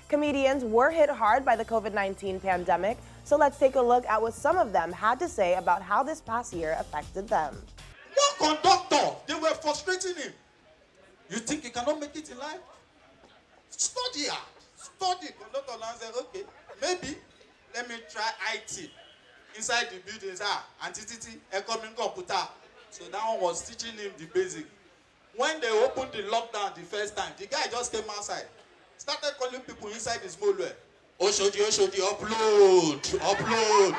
Comedians were hit hard by the COVID-19 pandemic, so let's take a look at what some of them had to say about how this past year affected them. One conductor, they were frustrating him. You think you cannot make it in life? Study hard. Study. Conductor now said, okay, maybe let me try IT. Inside the building, Antititi, economic computer. So that one was teaching him the basic. When they opened the lockdown the first time, the guy just came outside, started calling people inside his mall. Oshodi, upload.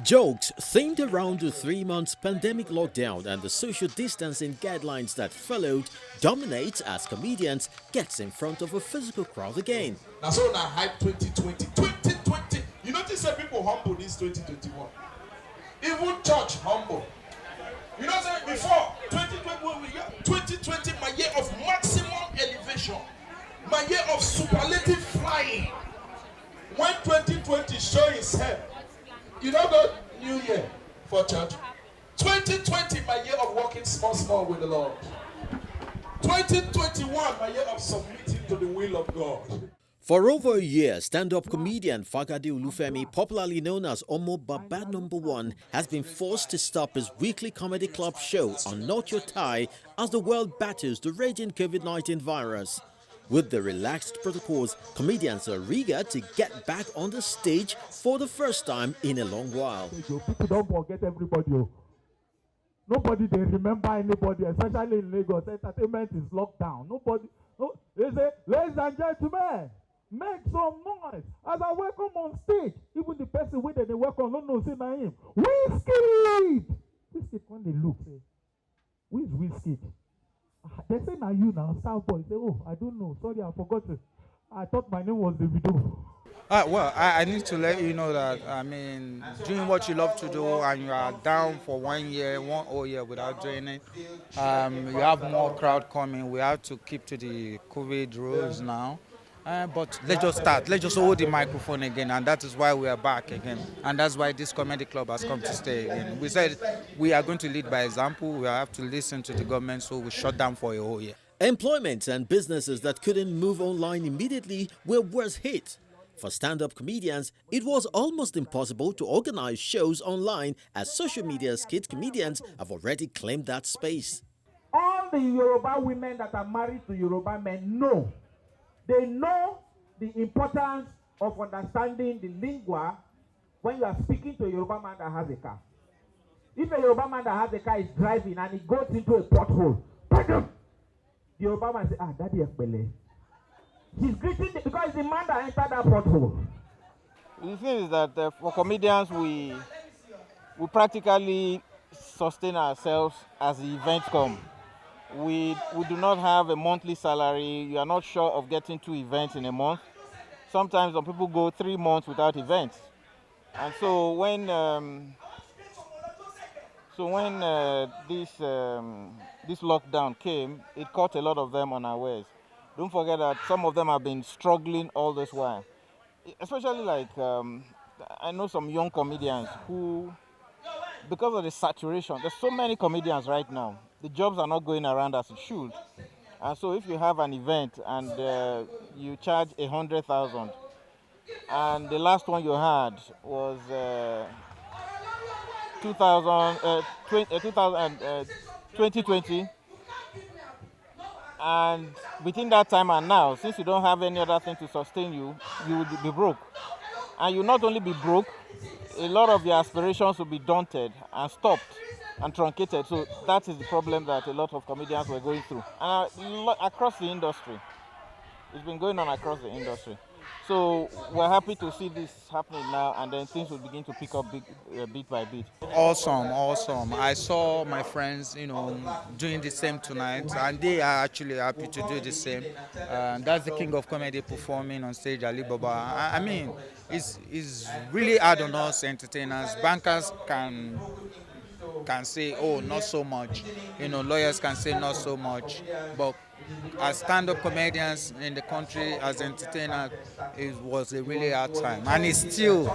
Jokes themed around the 3 months pandemic lockdown and the social distancing guidelines that followed dominate as comedians gets in front of a physical crowd again. Now so now hype 2020. 2020. You notice that people humble this 2021. Even church humble. You know what before 2020 my year of maximum elevation. My year of superlative flying. When 2020 show his head. You know the new year for church? 2020, my year of walking small with the Lord. 2021, my year of submitting to the will of God. For over a year, stand-up comedian Fagade Olufemi, popularly known as Omo Baba #1, has been forced to stop his weekly comedy club show on Not Your Tie as the world battles the raging COVID-19 virus. With the relaxed protocols, comedians are eager to get back on the stage for the first time in a long while. People don't forget everybody. Nobody they remember anybody, especially in Lagos. Entertainment is locked down. They say, ladies and gentlemen, make some noise as I welcome on stage. Even the person with they welcome, no, say na him. Whiskey! Whiskey when they look, say, who is Whiskey? They say now you now, Starboy. Say, oh, I don't know. Sorry, I forgot it. I thought my name was Davido. Well, I need to let you know that, doing what you love to do and you are down for 1 year, 1 whole year without doing it, you have more crowd coming. We have to keep to the COVID rules now. But let's just start. Let's just hold the microphone again, and that is why we are back again. And that's why this comedy club has come to stay again. We said we are going to lead by example. We have to listen to the government, so we shut down for a whole year. Employment and businesses that couldn't move online immediately were worse hit. For stand-up comedians, it was almost impossible to organize shows online as social media skit comedians have already claimed that space. All the Yoruba women that are married to Yoruba men know. They know the importance of understanding the lingua when you are speaking to a Yoruba man that has a car. If a Yoruba man that has a car is driving and he goes into a pothole, the Yoruba man says, Daddy Ekpele. He's greeting because it's the man that entered that pothole. The thing is that for comedians, we practically sustain ourselves as the events come. We do not have a monthly salary. You are not sure of getting 2 events in a month. Sometimes some people go 3 months without events. And so when this lockdown came, it caught a lot of them unawares. Don't forget that some of them have been struggling all this while. Especially I know some young comedians who, because of the saturation, there's so many comedians right now. The jobs are not going around as it should. And so if you have an event and you charge 100,000, and the last one you had was 2020, and between that time and now, since you don't have any other thing to sustain you, you will be broke. And you'll not only be broke, a lot of your aspirations will be daunted and stopped and truncated. So that is the problem that a lot of comedians were going through. And across the industry. It's been going on across the industry. So we're happy to see this happening now, and then things will begin to pick up bit by bit. Awesome. I saw my friends, doing the same tonight, and they are actually happy to do the same. That's the king of comedy performing on stage, Ali Baba. It's really hard on us entertainers. Bankers can say, oh, not so much. Lawyers can say not so much. But as stand-up comedians in the country, as entertainers, it was a really hard time. And it's still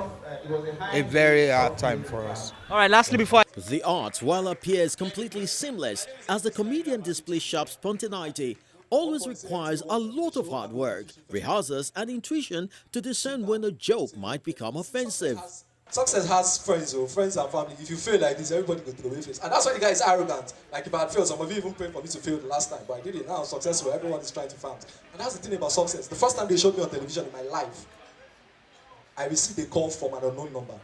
a very hard time for us. All right, lastly before... The art, while appears completely seamless as the comedian displays sharp spontaneity, always requires a lot of hard work, rehearsals and intuition to discern when a joke might become offensive. Success has friends, or friends and family. If you fail like this, everybody go throw away face. And that's why the guy is arrogant. Like if I had failed, some of you even prayed for me to fail the last time, but I did it. Now I'm successful, everyone is trying to find. And that's the thing about success. The first time they showed me on television in my life, I received a call from an unknown number.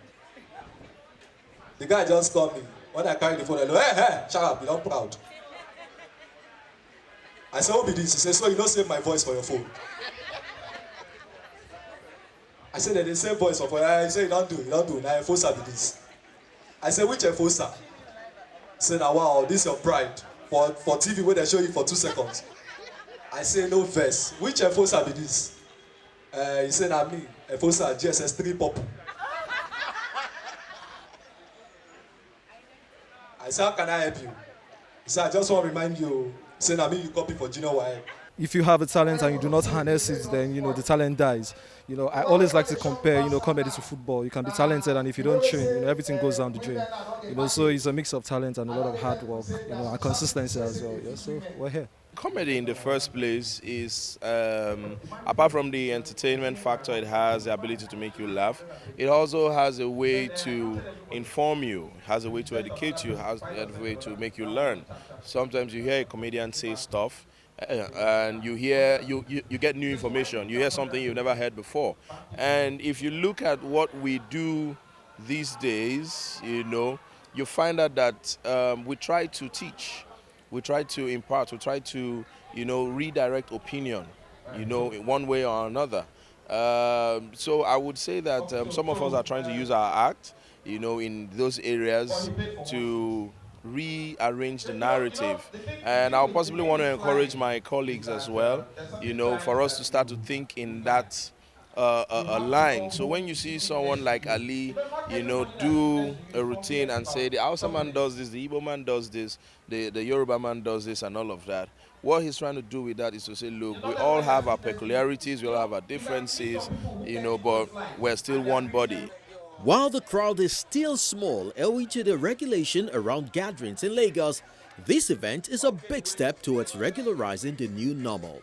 The guy just called me. When I carried the phone, I go, hey, shut up, you're not proud. I said, who be this? He said, so you don't save my voice for your phone. I said, they save voice for phone. I said, you don't do. Now enforcer be this. I said, which enforcer? He said, now wow, this is your pride. For TV where they show you for 2 seconds. I said, no verse. Which enforcer be this? He said, nah me, enforcer, GSS 3 pop. I said, how can I help you? He said, I just want to remind you. He said, nah me, you copy for junior YM. If you have a talent and you do not harness it, then the talent dies. I always like to compare comedy to football. You can be talented, and if you don't train, everything goes down the drain. So it's a mix of talent and a lot of hard work, and consistency as well. Yeah, so we're here. Comedy in the first place is, apart from the entertainment factor it has, the ability to make you laugh, it also has a way to inform you, has a way to educate you, has a way to make you learn. Sometimes you hear a comedian say stuff, and you get new information. You hear something you've never heard before. And if you look at what we do these days, you find out that we try to teach, we try to impart, we try to, redirect opinion, in one way or another. So I would say that some of us are trying to use our act, in those areas to rearrange the narrative, and I'll possibly want to encourage my colleagues as well, for us to start to think in that a line. So when you see someone like Ali, do a routine and say the Hausa man does this, the Igbo man does this, the Yoruba man does this, and all of that, what he's trying to do with that is to say, look, we all have our peculiarities, we all have our differences, but we're still one body. While the crowd is still small owing to the regulation around gatherings in Lagos, this event is a big step towards regularizing the new normal.